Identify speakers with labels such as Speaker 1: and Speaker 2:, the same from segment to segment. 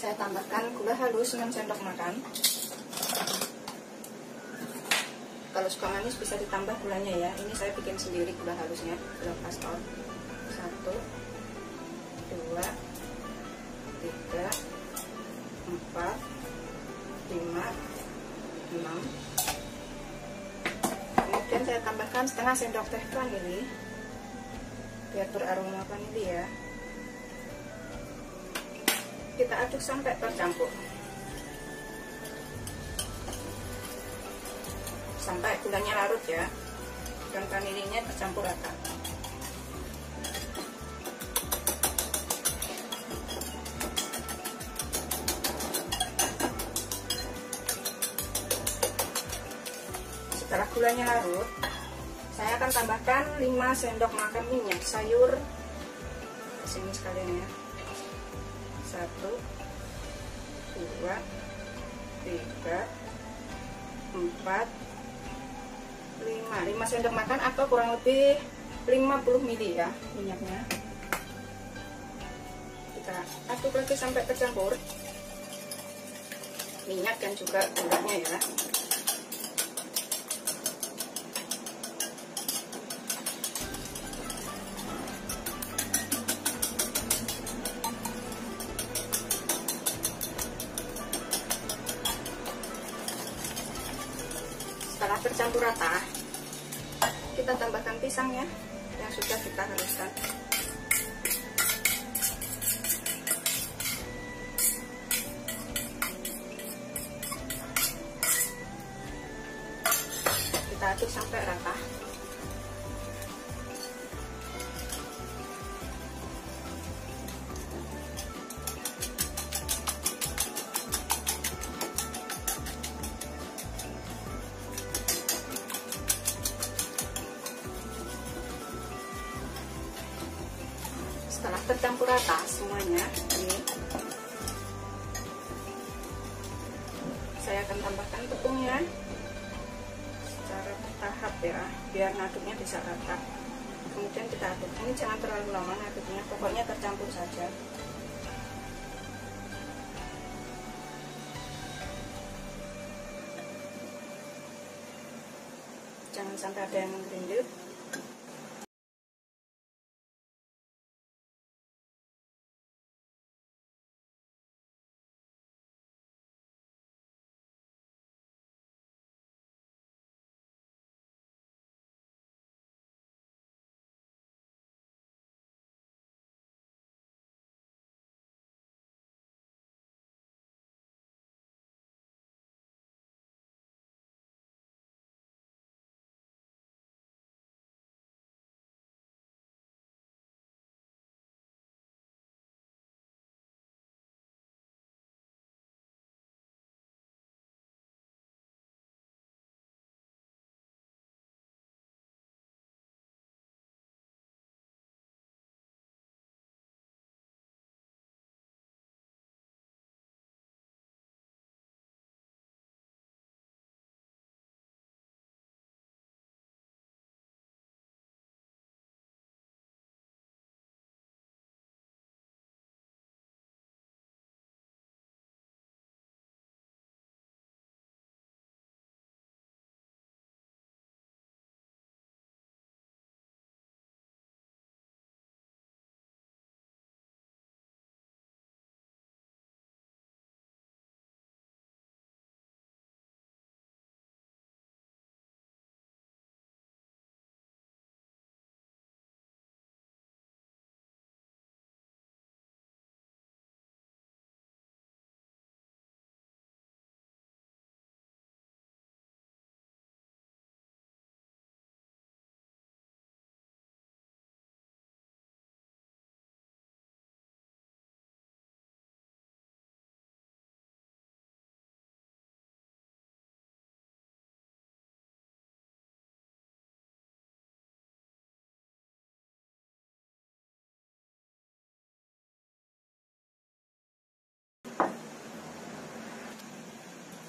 Speaker 1: Saya tambahkan gula halus 6 sendok makan. Kalau suka manis bisa ditambah gulanya ya. Ini saya bikin sendiri gula halusnya, gula pastel. 1, 2, 3, 4, 5, 6. Kemudian saya tambahkan setengah sendok teh vanili biar beraroma vanili ya. Kita aduk sampai tercampur, sampai gulanya larut ya, dan vanilinya tercampur rata. Setelah gulanya larut, saya akan tambahkan 5 sendok makan minyak sayur ke sini sekalian ya. 1, 2, 3, 4, 5 sendok makan atau kurang lebih 50 ml ya minyaknya. Kita aduk lagi sampai tercampur minyak dan juga gulanya ya. Setelah tercampur rata, kita tambahkan pisangnya yang sudah kita haluskan. Kita aduk sampai rata. Setelah tercampur rata semuanya, ini saya akan tambahkan tepungnya secara bertahap ya, biar ngaduknya bisa rata. Kemudian kita aduk, ini jangan terlalu lama ngaduknya, pokoknya tercampur saja. Jangan sampai ada yang menggerindil.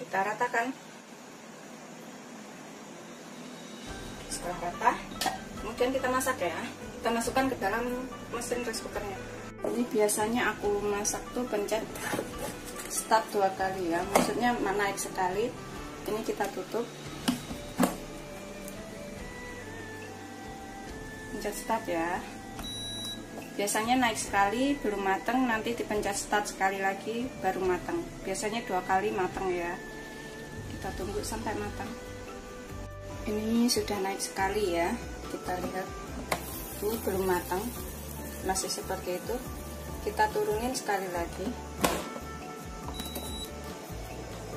Speaker 1: Kita ratakan. Setelah rata, kemudian kemudian kita masak ya. Kita masukkan ke dalam mesin rice cookernya. Ini biasanya aku masak tuh pencet start 2 kali ya, maksudnya naik sekali. Ini kita tutup, pencet start ya. Biasanya naik sekali belum matang, nanti dipencet start sekali lagi baru matang. Biasanya 2 kali matang ya. Kita tunggu sampai matang. Ini sudah naik sekali ya, kita lihat tuh belum matang, masih seperti itu. Kita turunin sekali lagi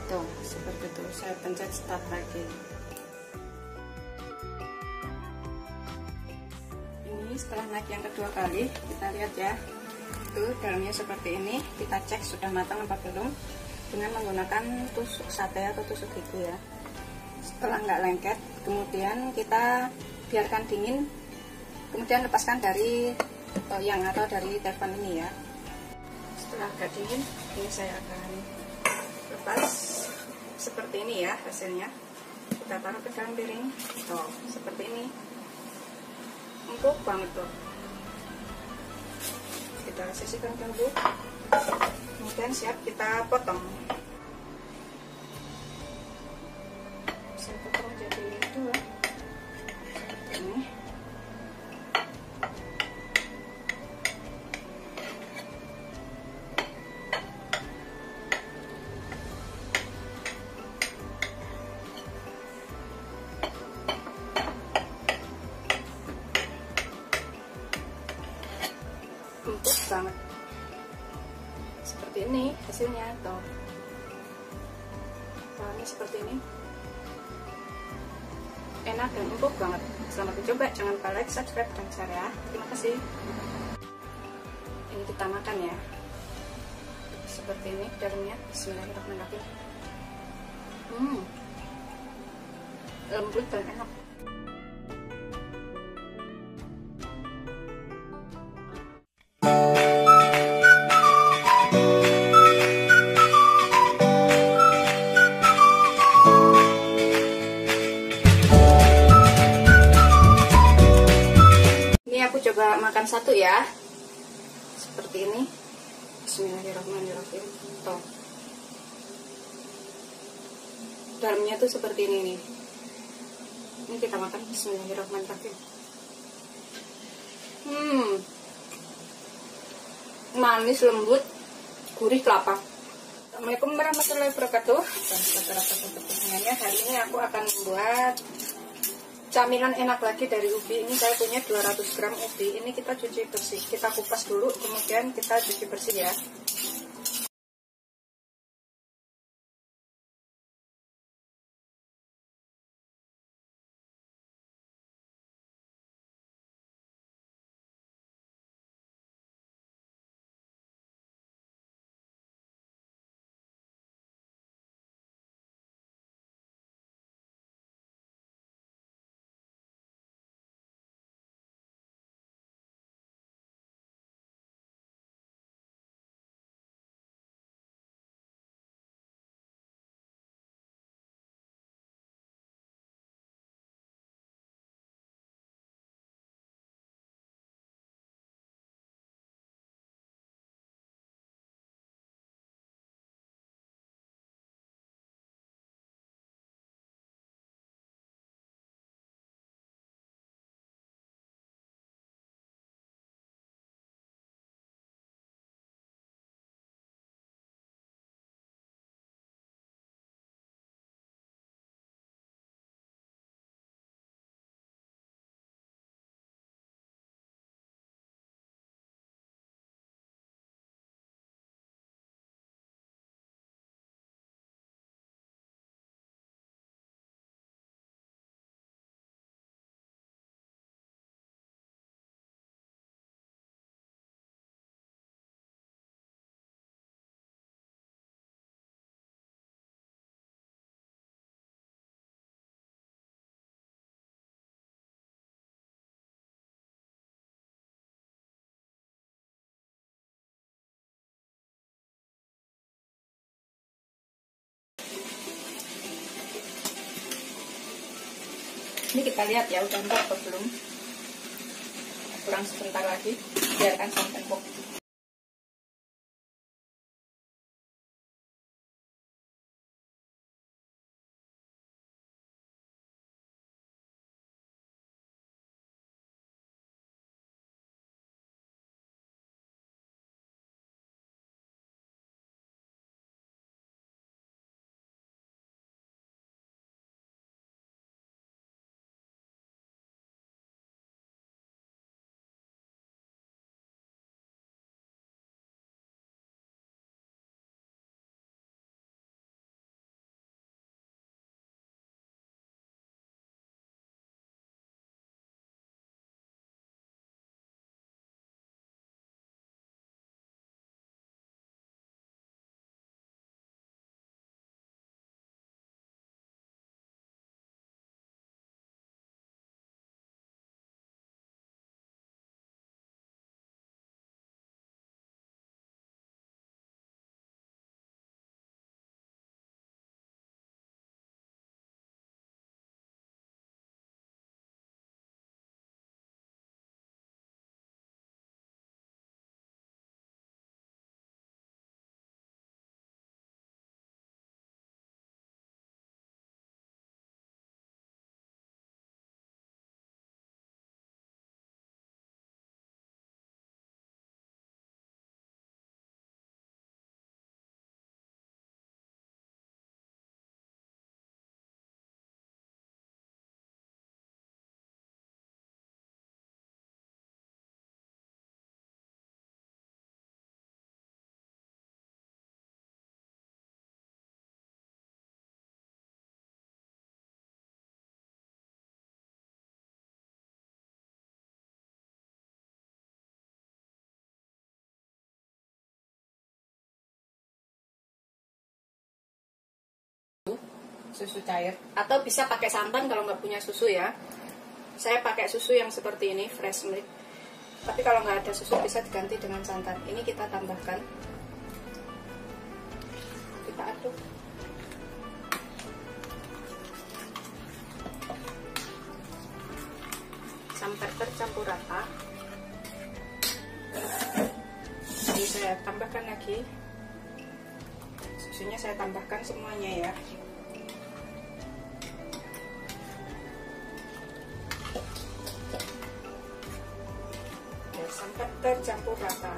Speaker 1: tuh, seperti itu. Saya pencet start lagi. Ini setelah naik yang kedua kali, kita lihat ya, tuh dalamnya seperti ini. Kita cek sudah matang apa belum dengan menggunakan tusuk sate atau tusuk gigi ya. Setelah nggak lengket, kemudian kita biarkan dingin, kemudian lepaskan dari loyang atau dari teflon ini ya. Setelah agak dingin, ini saya akan lepas seperti ini ya hasilnya. Kita taruh ke dalam piring, tuh seperti ini, empuk banget tuh. Kita sisihkan dulu, kemudian siap kita potong. Saya potong jadi itu ya, seperti ini. Empuk banget, seperti ini hasilnya tuh. Bahannya seperti ini, enak dan empuk banget. Selamat mencoba, jangan lupa like, subscribe, dan share ya. Terima kasih. Ini kita makan ya, seperti ini dalamnya. Bismillahirrahmanirrahim. Lembut dan enak. Coba makan satu ya, seperti ini. Bismillahirrahmanirrahim. Tuh, dalamnya tuh seperti ini nih. Ini kita makan. Bismillahirrahmanirrahim. Manis, lembut, gurih kelapa. Assalamualaikum warahmatullahi wabarakatuh. Hari ini aku akan membuat camilan enak lagi dari ubi. Ini saya punya 200 gram ubi. Ini kita cuci bersih, kita kupas dulu, kemudian kita cuci bersih ya. Ini kita lihat ya udah empuk atau belum. kurang sebentar lagi, biarkan sampai empuk. Susu cair, atau bisa pakai santan kalau nggak punya susu ya. Saya pakai susu yang seperti ini, fresh milk. Tapi kalau nggak ada susu bisa diganti dengan santan. Ini kita tambahkan, kita aduk sampai tercampur rata. Jadi saya tambahkan lagi susunya, saya tambahkan semuanya ya. Sampai tercampur rata.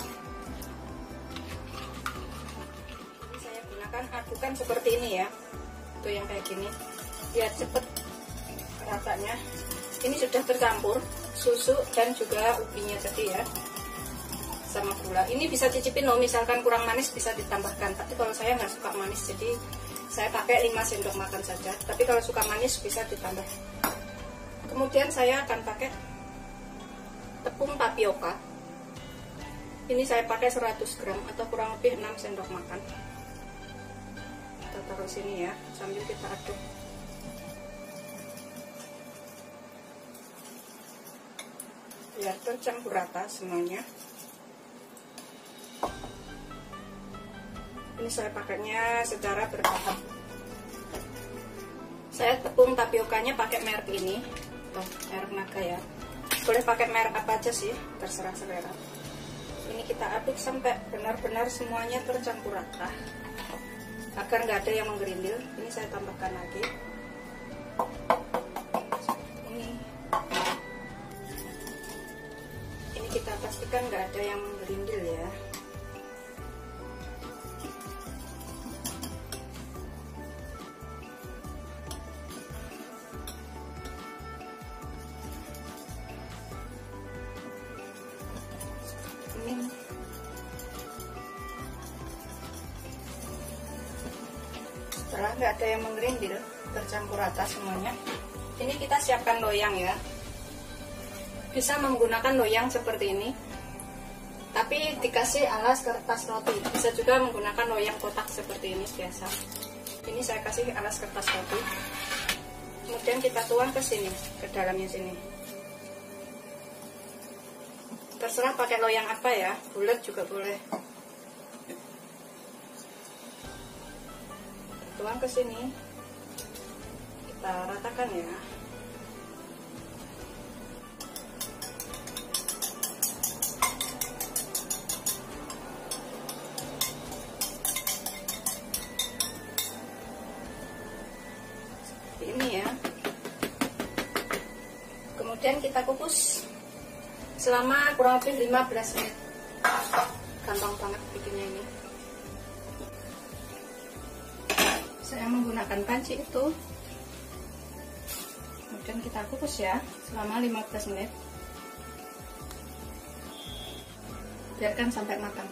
Speaker 1: Ini saya gunakan adukan seperti ini ya, tuh yang kayak gini, biar cepet ratanya. Ini sudah tercampur susu dan juga ubinya tadi ya, sama gula. Ini bisa cicipin loh, misalkan kurang manis bisa ditambahkan, tapi kalau saya nggak suka manis jadi saya pakai 5 sendok makan saja. Tapi kalau suka manis bisa ditambah. Kemudian saya akan pakai tepung tapioka. Ini saya pakai 100 gram atau kurang lebih 6 sendok makan. Kita taruh sini ya, sambil kita aduk. Biar tercampur rata semuanya. Ini saya pakainya secara bertahap. Saya tepung tapiokanya pakai merek ini, tuh, merek Naga ya. Boleh pakai merek apa aja sih, terserah selera. Ini kita aduk sampai benar-benar semuanya tercampur rata, agar nggak ada yang menggerindil. Ini saya tambahkan lagi. Ini kita pastikan nggak ada yang menggerindil ya. Setelah nggak ada yang mengerindil, tercampur rata semuanya, ini kita siapkan loyang ya. Bisa menggunakan loyang seperti ini, tapi dikasih alas kertas roti. Bisa juga menggunakan loyang kotak seperti ini biasa. Ini saya kasih alas kertas roti. Kemudian kita tuang ke sini, ke dalamnya sini. Terserah pakai loyang apa ya, bulat juga boleh. Tuang ke sini, kita ratakan ya. selama kurang lebih 15 menit. Gampang banget bikinnya ini. Saya menggunakan panci itu. Kemudian kita kukus ya selama 15 menit. Biarkan sampai matang.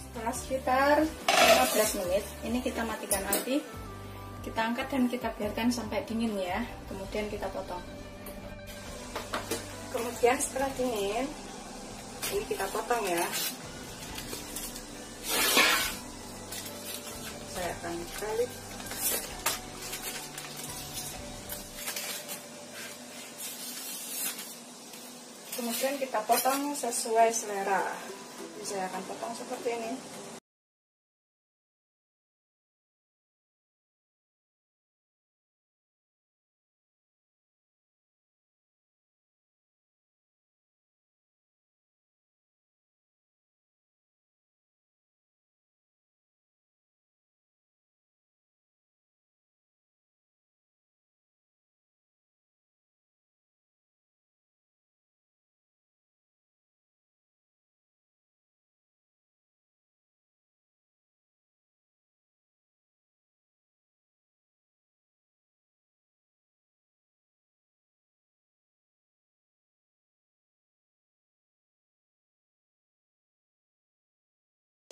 Speaker 1: Setelah sekitar 15 menit, ini kita matikan api. Kita angkat dan kita biarkan sampai dingin ya. Kemudian kita potong. Kemudian setelah dingin, ini kita potong ya. Saya akan balik. Kemudian kita potong sesuai selera. Saya akan potong seperti ini.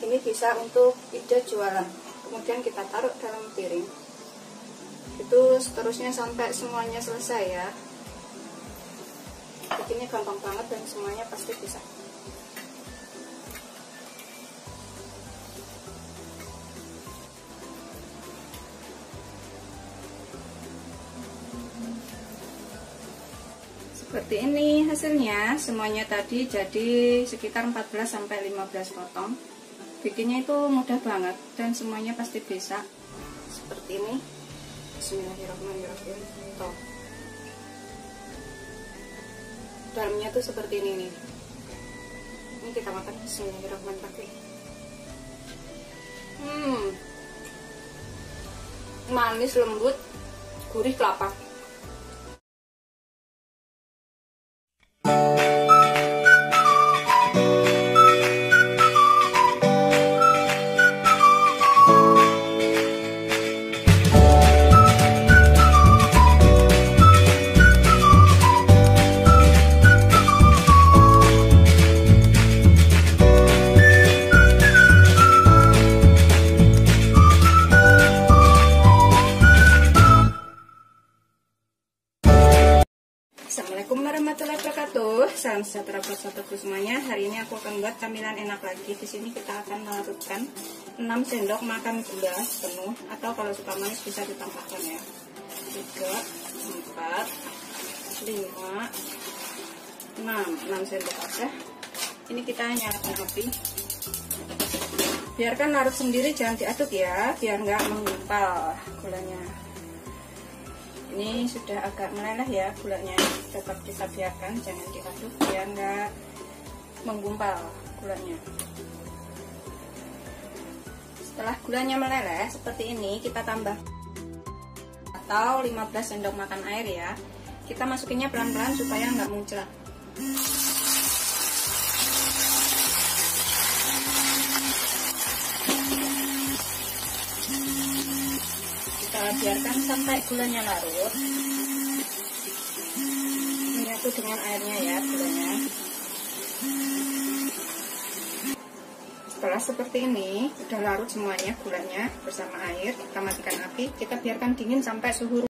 Speaker 1: Ini bisa untuk ide jualan. Kemudian kita taruh dalam piring. Itu seterusnya sampai semuanya selesai ya. Bikinnya gampang banget dan semuanya pasti bisa. Seperti ini hasilnya. Semuanya tadi jadi sekitar 14-15 potong. Bikinnya itu mudah banget dan semuanya pasti bisa. Seperti ini. Bismillahirrahmanirrahim. Tuh. Dalamnya tuh seperti ini nih. Ini kita makan. Bismillahirrahmanirrahim. Manis, lembut, gurih kelapa. Assalamualaikum warahmatullahi wabarakatuh. Salam sejahtera buat sahabatku semuanya. Hari ini aku akan buat camilan enak lagi. Di sini kita akan melarutkan 6 sendok makan gula penuh, atau kalau suka manis bisa ditambahkan ya. 3, 4, 5, 6 sendok aja. Ini kita nyalakan api. Biarkan larut sendiri, jangan diaduk ya, biar nggak menggumpal gulanya. Ini sudah agak meleleh ya gulanya, tetap kita biarkan, jangan diaduk biar nggak menggumpal gulanya. Setelah gulanya meleleh seperti ini, kita tambah atau 15 sendok makan air ya. Kita masukinnya pelan-pelan supaya nggak muncrat. Kita biarkan sampai gulanya larut, menyatu dengan airnya ya gulanya. Setelah seperti ini, udah larut semuanya gulanya bersama air, kita matikan api, kita biarkan dingin sampai suhu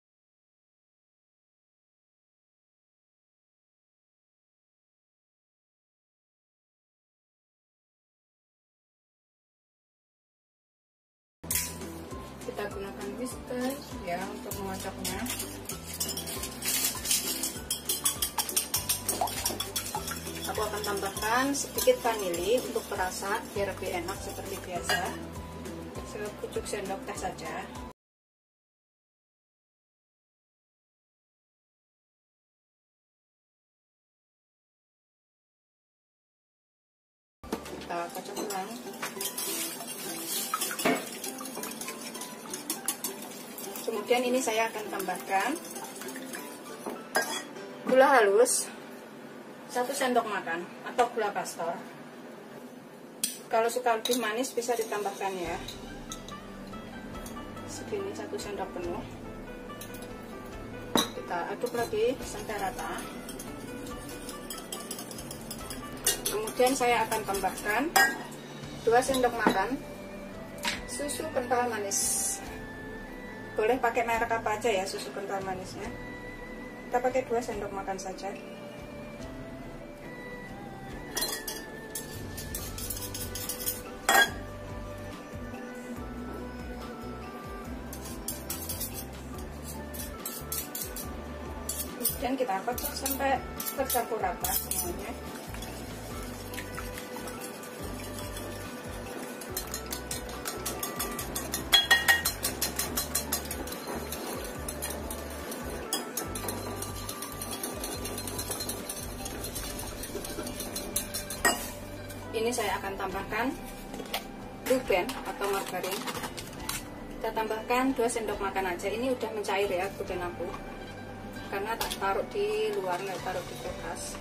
Speaker 1: kita gunakan whisker ya untuk mengocoknya. Aku akan tambahkan sedikit vanili untuk perasa biar lebih enak seperti biasa. Sepucuk sendok teh saja. Kita kocok ulang. Kemudian ini saya akan tambahkan Gula halus 1 sendok makan atau gula kastor. Kalau suka lebih manis bisa ditambahkan ya. Segini 1 sendok penuh. Kita aduk lagi sampai rata. Kemudian saya akan tambahkan 2 sendok makan susu kental manis. Boleh pakai merek apa aja ya susu kental manisnya. Kita pakai 2 sendok makan saja. Dan kita kocok sampai tercampur rata semuanya. Ini saya akan tambahkan blue band atau margarin. Kita tambahkan 2 sendok makan aja. Ini udah mencair ya blue band aku, karena tak taruh di luar, nggak taruh di kulkas.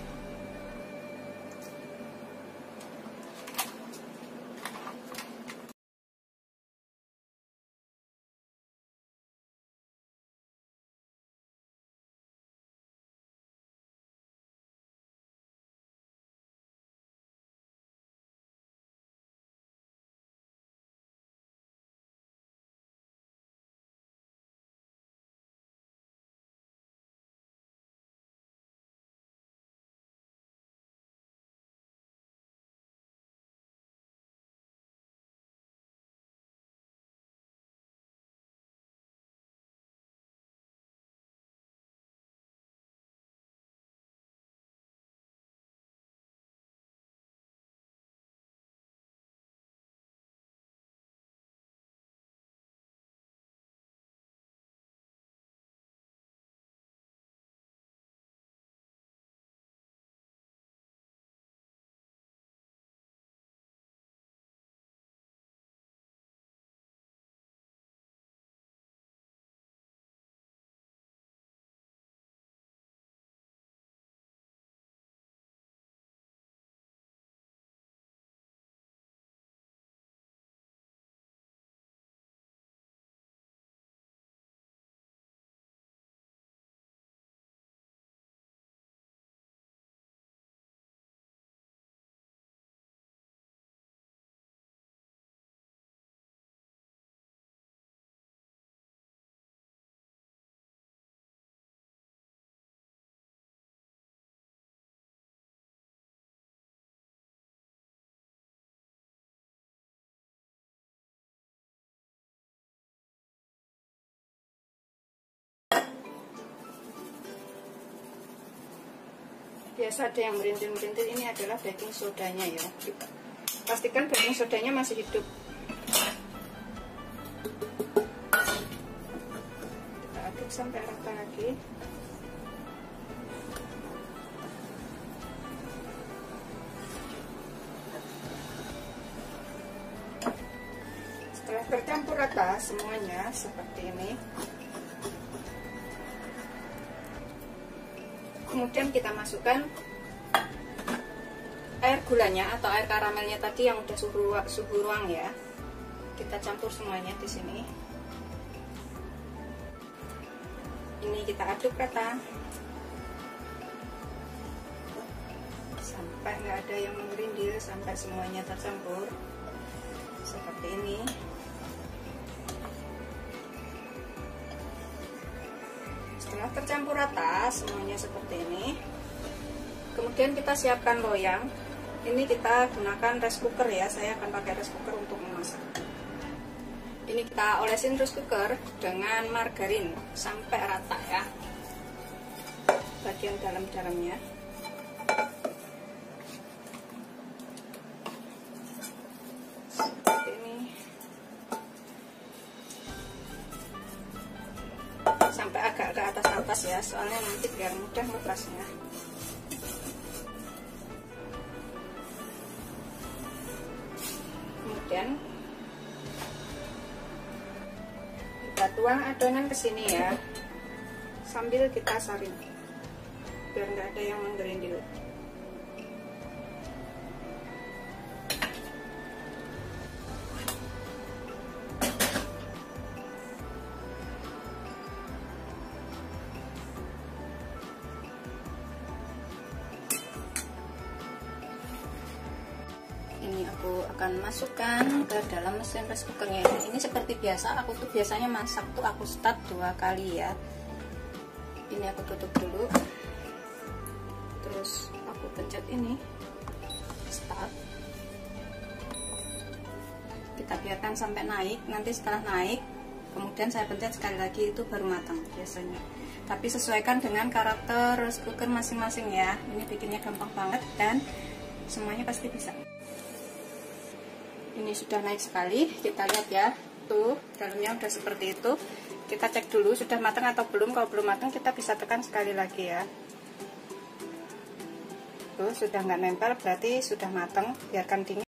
Speaker 1: Biasa ada yang merintil-merintil, ini adalah baking sodanya ya. Pastikan baking sodanya masih hidup. Kita aduk sampai rata lagi. Setelah bercampur rata semuanya seperti ini, kemudian kita masukkan air gulanya atau air karamelnya tadi yang udah suhu ruang ya. Kita campur semuanya di sini. Ini kita aduk rata sampai nggak ada yang mengerindil, sampai semuanya tercampur seperti ini. Setelah tercampur rata semuanya seperti ini, kemudian kita siapkan loyang. Ini kita gunakan rice cooker ya, saya akan pakai rice cooker untuk memasak. Ini kita olesin rice cooker dengan margarin sampai rata ya, bagian dalam-dalamnya. Seperti ini. Sampai agak ke atas-atas ya, soalnya nanti biar mudah ngepasnya. Kemudian kita tuang adonan ke sini ya, sambil kita saring. biar nggak ada yang menggerindil. Ini aku akan masukkan ke dalam mesin rice cookernya. Ini seperti biasa, aku tuh biasanya masak tuh aku start 2 kali ya. Ini aku tutup dulu, terus aku pencet ini start. Kita biarkan sampai naik. Nanti setelah naik, kemudian saya pencet sekali lagi, itu baru matang biasanya. Tapi sesuaikan dengan karakter rice cooker masing-masing ya. Ini bikinnya gampang banget dan semuanya pasti bisa. Ini sudah naik sekali, kita lihat ya, tuh dalamnya udah seperti itu. Kita cek dulu sudah matang atau belum. Kalau belum matang kita bisa tekan sekali lagi ya. Tuh sudah nggak nempel, berarti sudah matang. Biarkan dingin.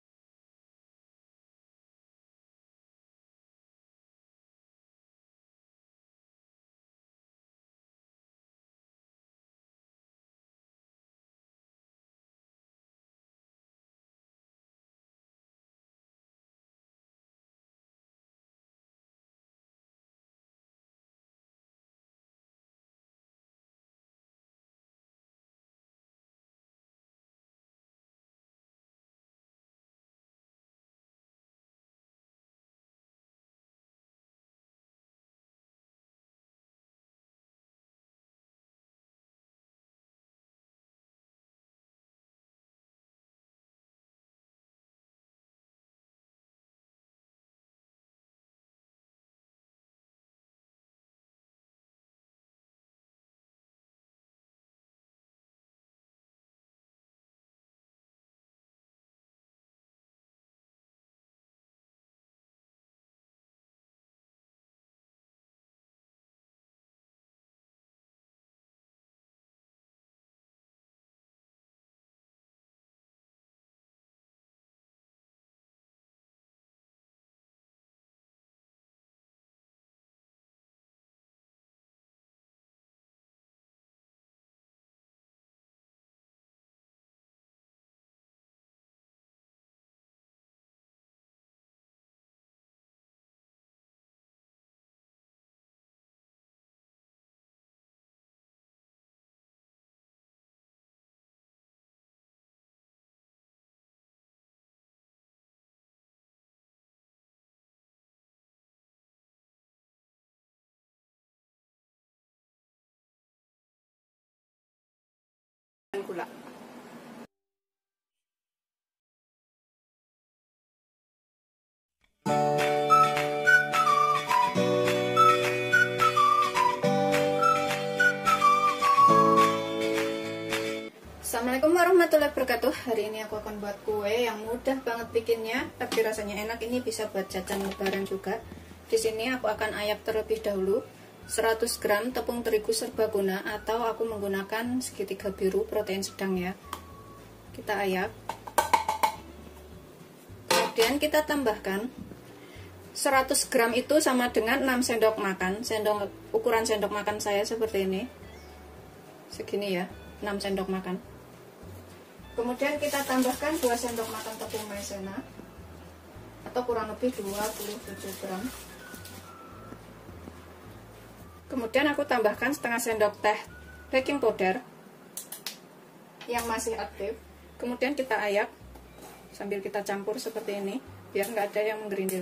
Speaker 1: Gula. Assalamualaikum warahmatullahi wabarakatuh. Hari ini aku akan buat kue yang mudah banget bikinnya, tapi rasanya enak. Ini bisa buat jajan lebaran juga. Di sini aku akan ayak terlebih dahulu 100 gram tepung terigu serbaguna, atau aku menggunakan segitiga biru protein sedang ya. Kita ayak. Kemudian kita tambahkan 100 gram itu sama dengan 6 sendok makan. Ukuran sendok makan saya seperti ini. Segini ya, 6 sendok makan. Kemudian kita tambahkan 2 sendok makan tepung maizena, atau kurang lebih 27 gram. Kemudian aku tambahkan setengah sendok teh baking powder yang masih aktif. Kemudian kita ayak sambil kita campur seperti ini, biar nggak ada yang menggerindil.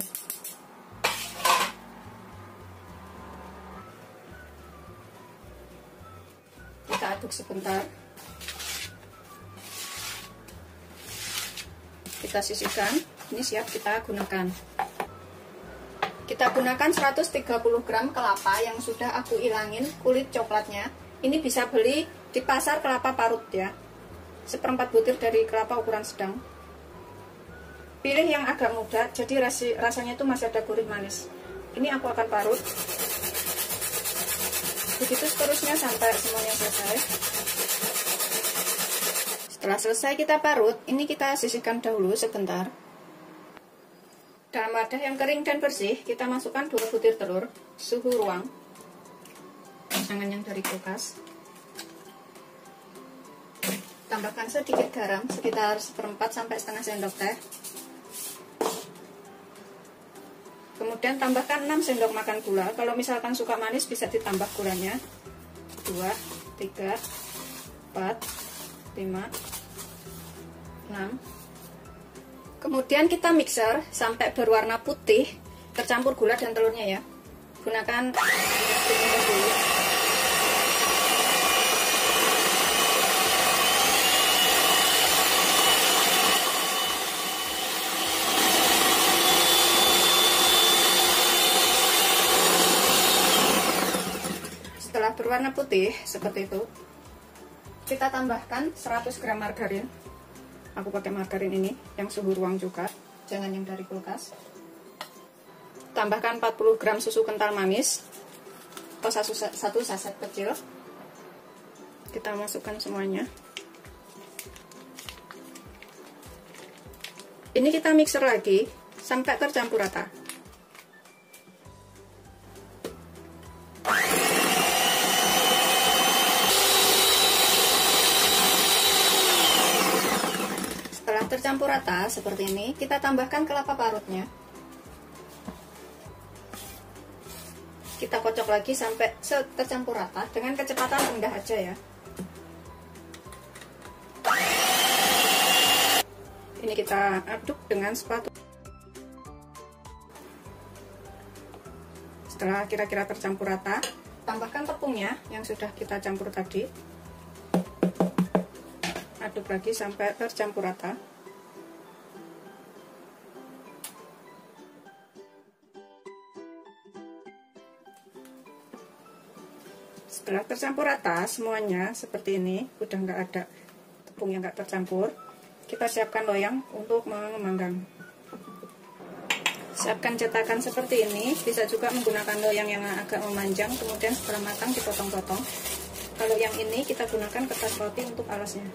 Speaker 1: Kita aduk sebentar. Kita sisihkan. Ini siap kita gunakan. Kita gunakan 130 gram kelapa yang sudah aku ilangin kulit coklatnya. Ini bisa beli di pasar kelapa parut ya. 1/4 butir dari kelapa ukuran sedang. Pilih yang agak muda, jadi rasanya itu masih ada gurih manis. Ini aku akan parut. Begitu seterusnya sampai semuanya selesai. Setelah selesai kita parut, ini kita sisihkan dahulu sebentar. Dalam wadah yang kering dan bersih, kita masukkan 2 butir telur, suhu ruang, jangan yang dari kulkas. tambahkan sedikit garam, sekitar 1/4 sampai setengah sendok teh. Kemudian tambahkan 6 sendok makan gula. Kalau misalkan suka manis bisa ditambah gulanya. 2, 3, 4, 5, 6. Kemudian kita mixer sampai berwarna putih, tercampur gula dan telurnya ya. Gunakan dulu. Setelah berwarna putih seperti itu, kita tambahkan 100 gram margarin. Aku pakai margarin ini yang suhu ruang juga, jangan yang dari kulkas. Tambahkan 40 gram susu kental manis atau satu saset kecil. Kita masukkan semuanya. Ini kita mixer lagi sampai tercampur rata. Tercampur rata seperti ini, kita tambahkan kelapa parutnya. Kita kocok lagi sampai tercampur rata dengan kecepatan rendah aja ya. Ini kita aduk dengan spatula. Setelah kira-kira tercampur rata, tambahkan tepungnya yang sudah kita campur tadi. Aduk lagi sampai tercampur rata. Setelah tercampur rata semuanya seperti ini, udah nggak ada tepung yang nggak tercampur, kita siapkan loyang untuk memanggang. Siapkan cetakan seperti ini, bisa juga menggunakan loyang yang agak memanjang, kemudian setelah matang dipotong-potong. Kalau yang ini kita gunakan kertas roti untuk alasnya.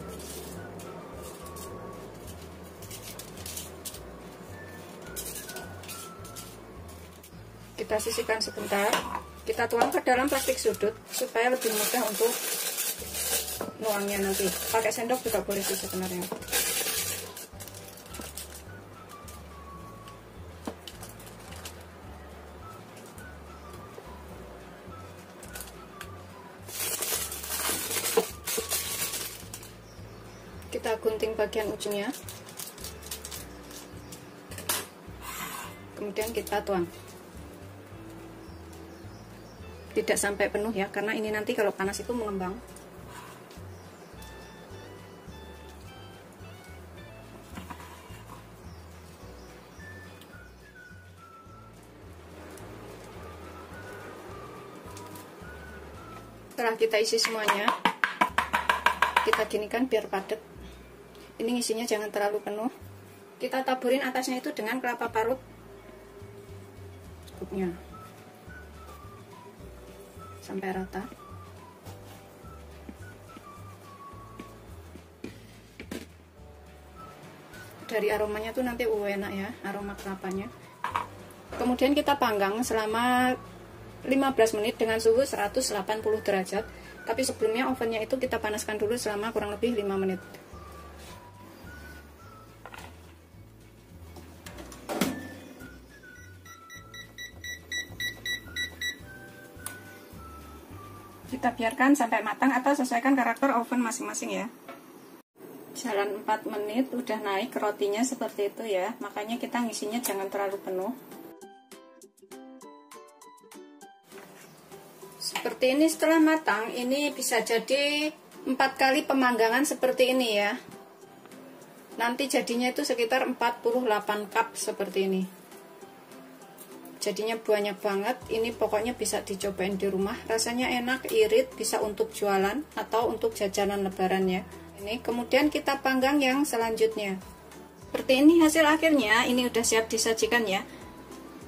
Speaker 1: Kita sisihkan sebentar. Kita tuang ke dalam plastik sudut supaya lebih mudah untuk nuangnya nanti. Pakai sendok juga boleh sih sebenarnya. Kita gunting bagian ujungnya. Kemudian kita tuang. Tidak sampai penuh ya, karena ini nanti kalau panas itu mengembang. Setelah kita isi semuanya, kita ginikan biar padat. Ini isinya jangan terlalu penuh. Kita taburin atasnya itu dengan kelapa parut cukupnya sampai rata. Dari aromanya tuh nanti enak ya, aroma kelapanya. Kemudian kita panggang selama 15 menit dengan suhu 180 derajat. Tapi sebelumnya ovennya itu kita panaskan dulu selama kurang lebih 5 menit. Kita biarkan sampai matang atau sesuaikan karakter oven masing-masing ya. Jalan 4 menit udah naik rotinya seperti itu ya. Makanya kita ngisinya jangan terlalu penuh. Seperti ini setelah matang, ini bisa jadi 4 kali pemanggangan seperti ini ya. Nanti jadinya itu sekitar 48 cup seperti ini. Jadinya banyak banget. Ini pokoknya bisa dicobain di rumah. Rasanya enak, irit, bisa untuk jualan atau untuk jajanan lebaran ya. Ini kemudian kita panggang yang selanjutnya. Seperti ini hasil akhirnya. Ini udah siap disajikan ya.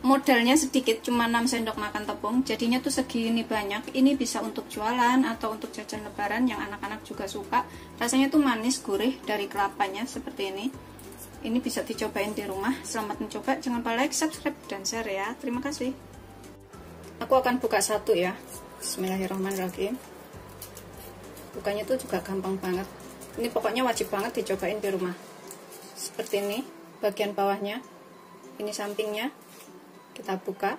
Speaker 1: Modalnya sedikit, cuma 6 sendok makan tepung. Jadinya tuh segini banyak. Ini bisa untuk jualan atau untuk jajan lebaran yang anak-anak juga suka. Rasanya tuh manis, gurih dari kelapanya seperti ini. Ini bisa dicobain di rumah. Selamat mencoba. Jangan lupa like, subscribe, dan share ya. Terima kasih. Aku akan buka satu ya. Bismillahirrahmanirrahim. Bukanya tuh juga gampang banget. Ini pokoknya wajib banget dicobain di rumah. Seperti ini bagian bawahnya, ini sampingnya, kita buka.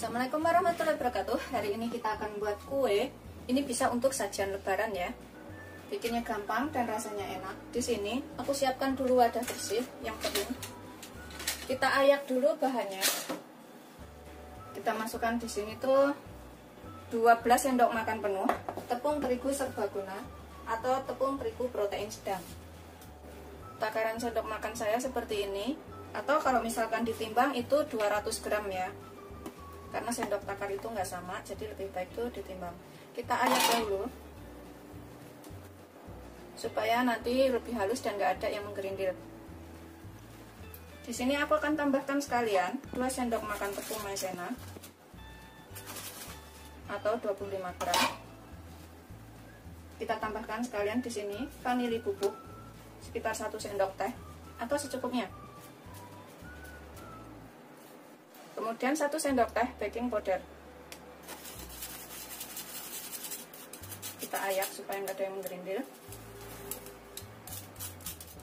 Speaker 1: Assalamualaikum warahmatullahi wabarakatuh. Hari ini kita akan buat kue. Ini bisa untuk sajian lebaran ya. Bikinnya gampang dan rasanya enak. Di sini aku siapkan dulu wadah bersih yang kering. Kita ayak dulu bahannya. Kita masukkan di sini tuh 12 sendok makan penuh tepung terigu serbaguna atau tepung terigu protein sedang. Takaran sendok makan saya seperti ini, atau kalau misalkan ditimbang itu 200 gram ya. Karena sendok takar itu nggak sama, jadi lebih baik tuh ditimbang. Kita ayak dahulu supaya nanti lebih halus dan nggak ada yang menggerindil. Di sini aku akan tambahkan sekalian 2 sendok makan tepung maizena atau 25 gram. Kita tambahkan sekalian di sini vanili bubuk sekitar 1 sendok teh atau secukupnya. Kemudian 1 sendok teh baking powder. Kita ayak supaya nggak ada yang menggerindil.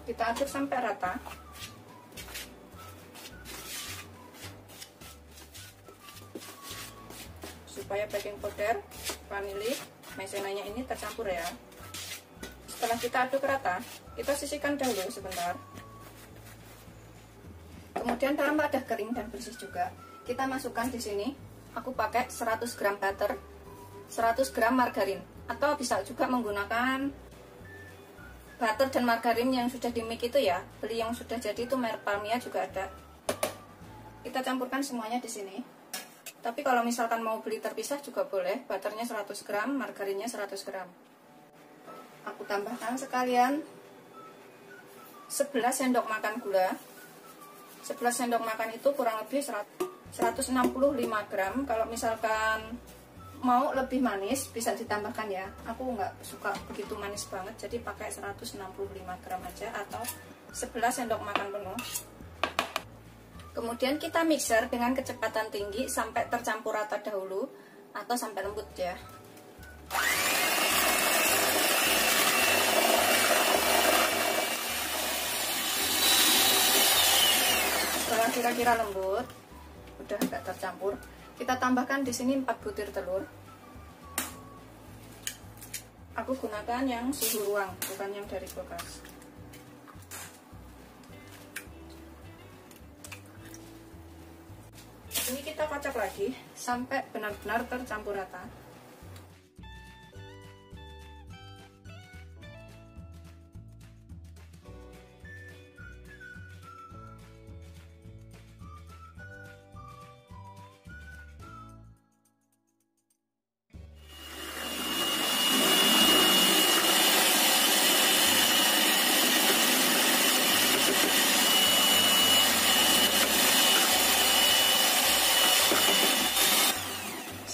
Speaker 1: Kita aduk sampai rata. Supaya baking powder, vanili, maizenanya ini tercampur ya. Setelah kita aduk rata, kita sisihkan dahulu sebentar. Kemudian dalam wadah kering dan bersih juga, kita masukkan di sini. Aku pakai 100 gram butter, 100 gram margarin, atau bisa juga menggunakan butter dan margarin yang sudah di mix itu ya. Beli yang sudah jadi itu merek Palmia juga ada. Kita campurkan semuanya di sini. Tapi kalau misalkan mau beli terpisah juga boleh. Butternya 100 gram, margarinnya 100 gram. Aku tambahkan sekalian 11 sendok makan gula. 11 sendok makan itu kurang lebih 165 gram. Kalau misalkan mau lebih manis bisa ditambahkan ya. Aku nggak suka begitu manis banget, jadi pakai 165 gram aja atau 11 sendok makan penuh. Kemudian kita mixer dengan kecepatan tinggi sampai tercampur rata dahulu atau sampai lembut ya. Setelah kira-kira lembut, udah agak tercampur, kita tambahkan di sini 4 butir telur. Aku gunakan yang suhu ruang, bukan yang dari kulkas. Ini kita kocok lagi sampai benar-benar tercampur rata.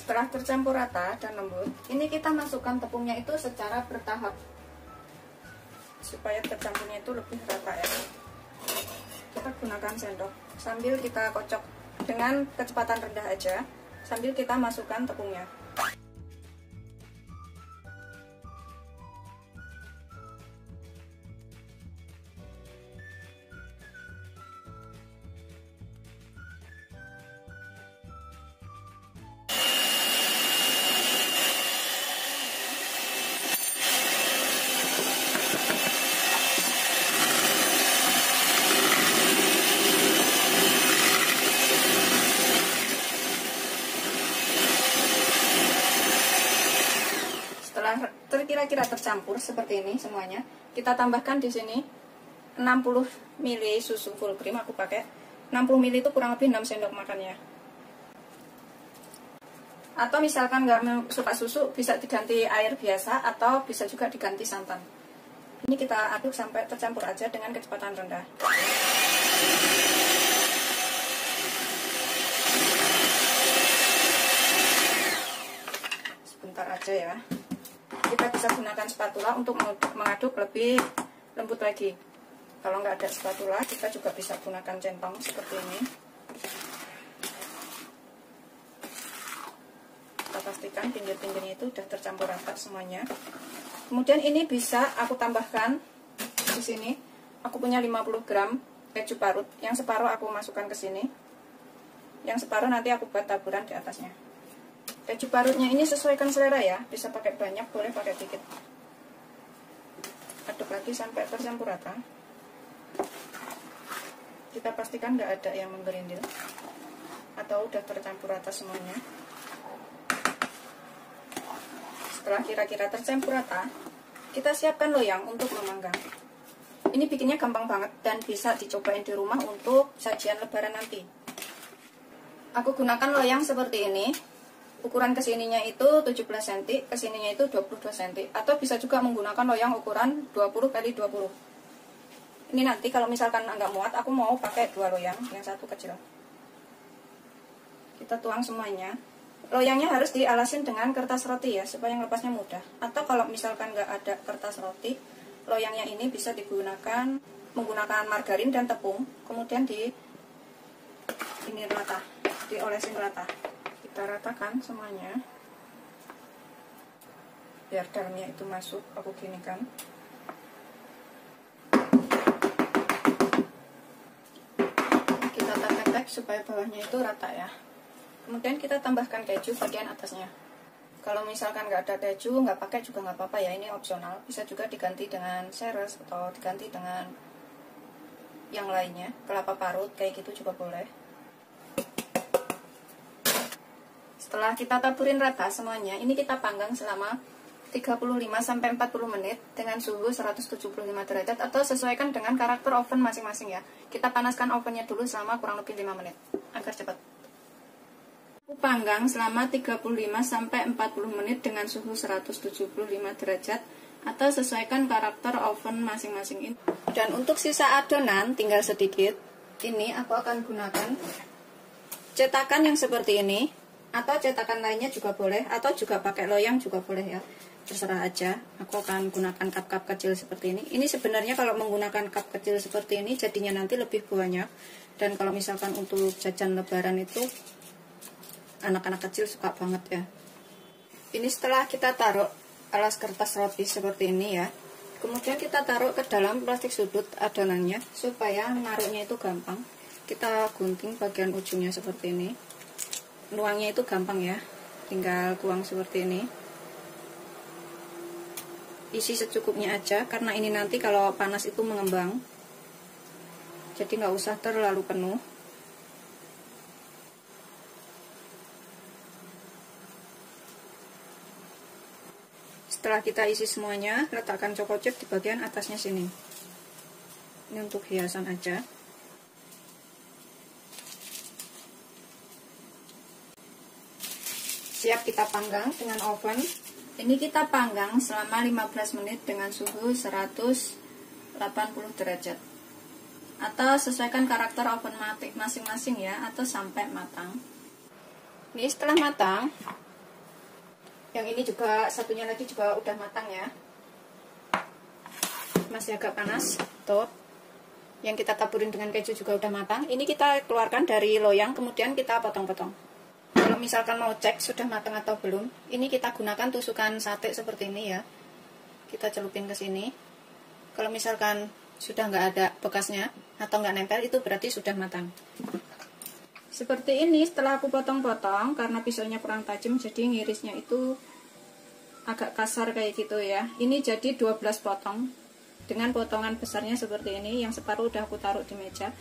Speaker 1: Setelah tercampur rata dan lembut, ini kita masukkan tepungnya itu secara bertahap supaya tercampurnya itu lebih rata ya. Kita gunakan sendok sambil kita kocok dengan kecepatan rendah aja sambil kita masukkan tepungnya. Kira-kira tercampur seperti ini semuanya, kita tambahkan di sini 60 ml susu full cream. Aku pakai 60 ml itu kurang lebih 6 sendok makan ya. Atau misalkan nggak suka susu, bisa diganti air biasa atau bisa juga diganti santan. Ini kita aduk sampai tercampur aja dengan kecepatan rendah. Sebentar aja ya. Kita bisa gunakan spatula untuk mengaduk lebih lembut lagi. Kalau nggak ada spatula, kita juga bisa gunakan centong seperti ini. Kita pastikan pinggir-pinggirnya itu sudah tercampur rata semuanya. Kemudian ini bisa aku tambahkan di sini. Aku punya 50 gram keju parut, yang separuh aku masukkan ke sini. Yang separuh nanti aku buat taburan di atasnya. Keju parutnya ini sesuaikan selera ya, bisa pakai banyak, boleh pakai dikit. Aduk lagi sampai tercampur rata. Kita pastikan nggak ada yang menggerindil atau udah tercampur rata semuanya. Setelah kira-kira tercampur rata, kita siapkan loyang untuk memanggang. Ini bikinnya gampang banget dan bisa dicobain di rumah untuk sajian lebaran nanti. Aku gunakan loyang seperti ini. Ukuran kesininya itu 17 cm, kesininya itu 22 cm. Atau bisa juga menggunakan loyang ukuran 20 x 20. Ini nanti kalau misalkan nggak muat, aku mau pakai 2 loyang, yang satu kecil. Kita tuang semuanya. Loyangnya harus dialasin dengan kertas roti ya, supaya lepasnya mudah. Atau kalau misalkan nggak ada kertas roti, loyangnya ini bisa digunakan menggunakan margarin dan tepung, kemudian ini rata, diolesin rata. Kita ratakan semuanya, biar dalamnya itu masuk. Aku ginikan. Kita tek-tek supaya bawahnya itu rata ya. Kemudian kita tambahkan keju bagian atasnya. Kalau misalkan nggak ada keju, nggak pakai juga nggak apa-apa ya, ini opsional. Bisa juga diganti dengan seres atau diganti dengan yang lainnya, kelapa parut kayak gitu juga boleh. Setelah kita taburin rata semuanya, ini kita panggang selama 35-40 menit dengan suhu 175 derajat atau sesuaikan dengan karakter oven masing-masing ya. Kita panaskan ovennya dulu selama kurang lebih 5 menit agar cepat. Panggang selama 35-40 menit dengan suhu 175 derajat atau sesuaikan karakter oven masing-masing. Dan untuk sisa adonan tinggal sedikit. Ini aku akan gunakan cetakan yang seperti ini, atau cetakan lainnya juga boleh, atau juga pakai loyang juga boleh ya, terserah aja. Aku akan gunakan cup-cup kecil seperti ini. Ini sebenarnya kalau menggunakan cup kecil seperti ini jadinya nanti lebih banyak. Dan kalau misalkan untuk jajan lebaran itu anak-anak kecil suka banget ya. Ini setelah kita taruh alas kertas roti seperti ini ya, kemudian kita taruh ke dalam plastik sudut adonannya supaya naruhnya itu gampang. Kita gunting bagian ujungnya seperti ini. Nuangnya itu gampang ya, tinggal tuang seperti ini. Isi secukupnya aja, karena ini nanti kalau panas itu mengembang, jadi nggak usah terlalu penuh. Setelah kita isi semuanya, letakkan choco chip di bagian atasnya sini. Ini untuk hiasan aja. Siap kita panggang dengan oven. Ini kita panggang selama 15 menit dengan suhu 180 derajat. Atau sesuaikan karakter oven masing-masing ya, atau sampai matang. Ini setelah matang, yang ini juga, satunya lagi juga udah matang ya. Masih agak panas, tuh. Yang kita taburin dengan keju juga udah matang. Ini kita keluarkan dari loyang, kemudian kita potong-potong. Kalau misalkan mau cek sudah matang atau belum, ini kita gunakan tusukan sate seperti ini ya. Kita celupin ke sini. Kalau misalkan sudah nggak ada bekasnya atau nggak nempel, itu berarti sudah matang. Seperti ini setelah aku potong-potong, karena pisaunya kurang tajam jadi ngirisnya itu agak kasar kayak gitu ya. Ini jadi 12 potong dengan potongan besarnya seperti ini. Yang separuh udah aku taruh di meja.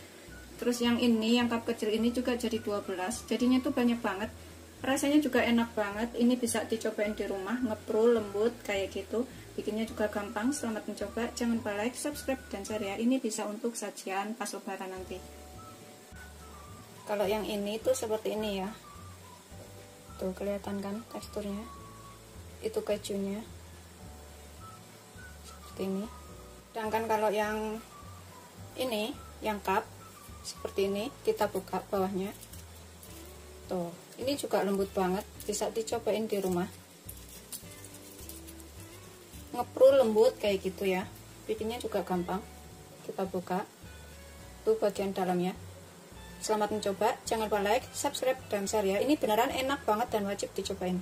Speaker 1: Terus yang ini, yang cup kecil ini juga jadi 12. Jadinya tuh banyak banget. Rasanya juga enak banget. Ini bisa dicobain di rumah, ngeprul, lembut kayak gitu. Bikinnya juga gampang. Selamat mencoba. Jangan lupa like, subscribe, dan share ya. Ini bisa untuk sajian pas lebaran nanti. Kalau yang ini tuh seperti ini ya, Tuh kelihatan kan teksturnya, itu kejunya seperti ini. Sedangkan kalau yang ini, yang cup seperti ini, kita buka bawahnya. Tuh, ini juga lembut banget, bisa dicobain di rumah. Ngeprul lembut kayak gitu ya, bikinnya juga gampang. Kita buka, tuh bagian dalamnya. Selamat mencoba, jangan lupa like, subscribe, dan share ya. Ini beneran enak banget dan wajib dicobain.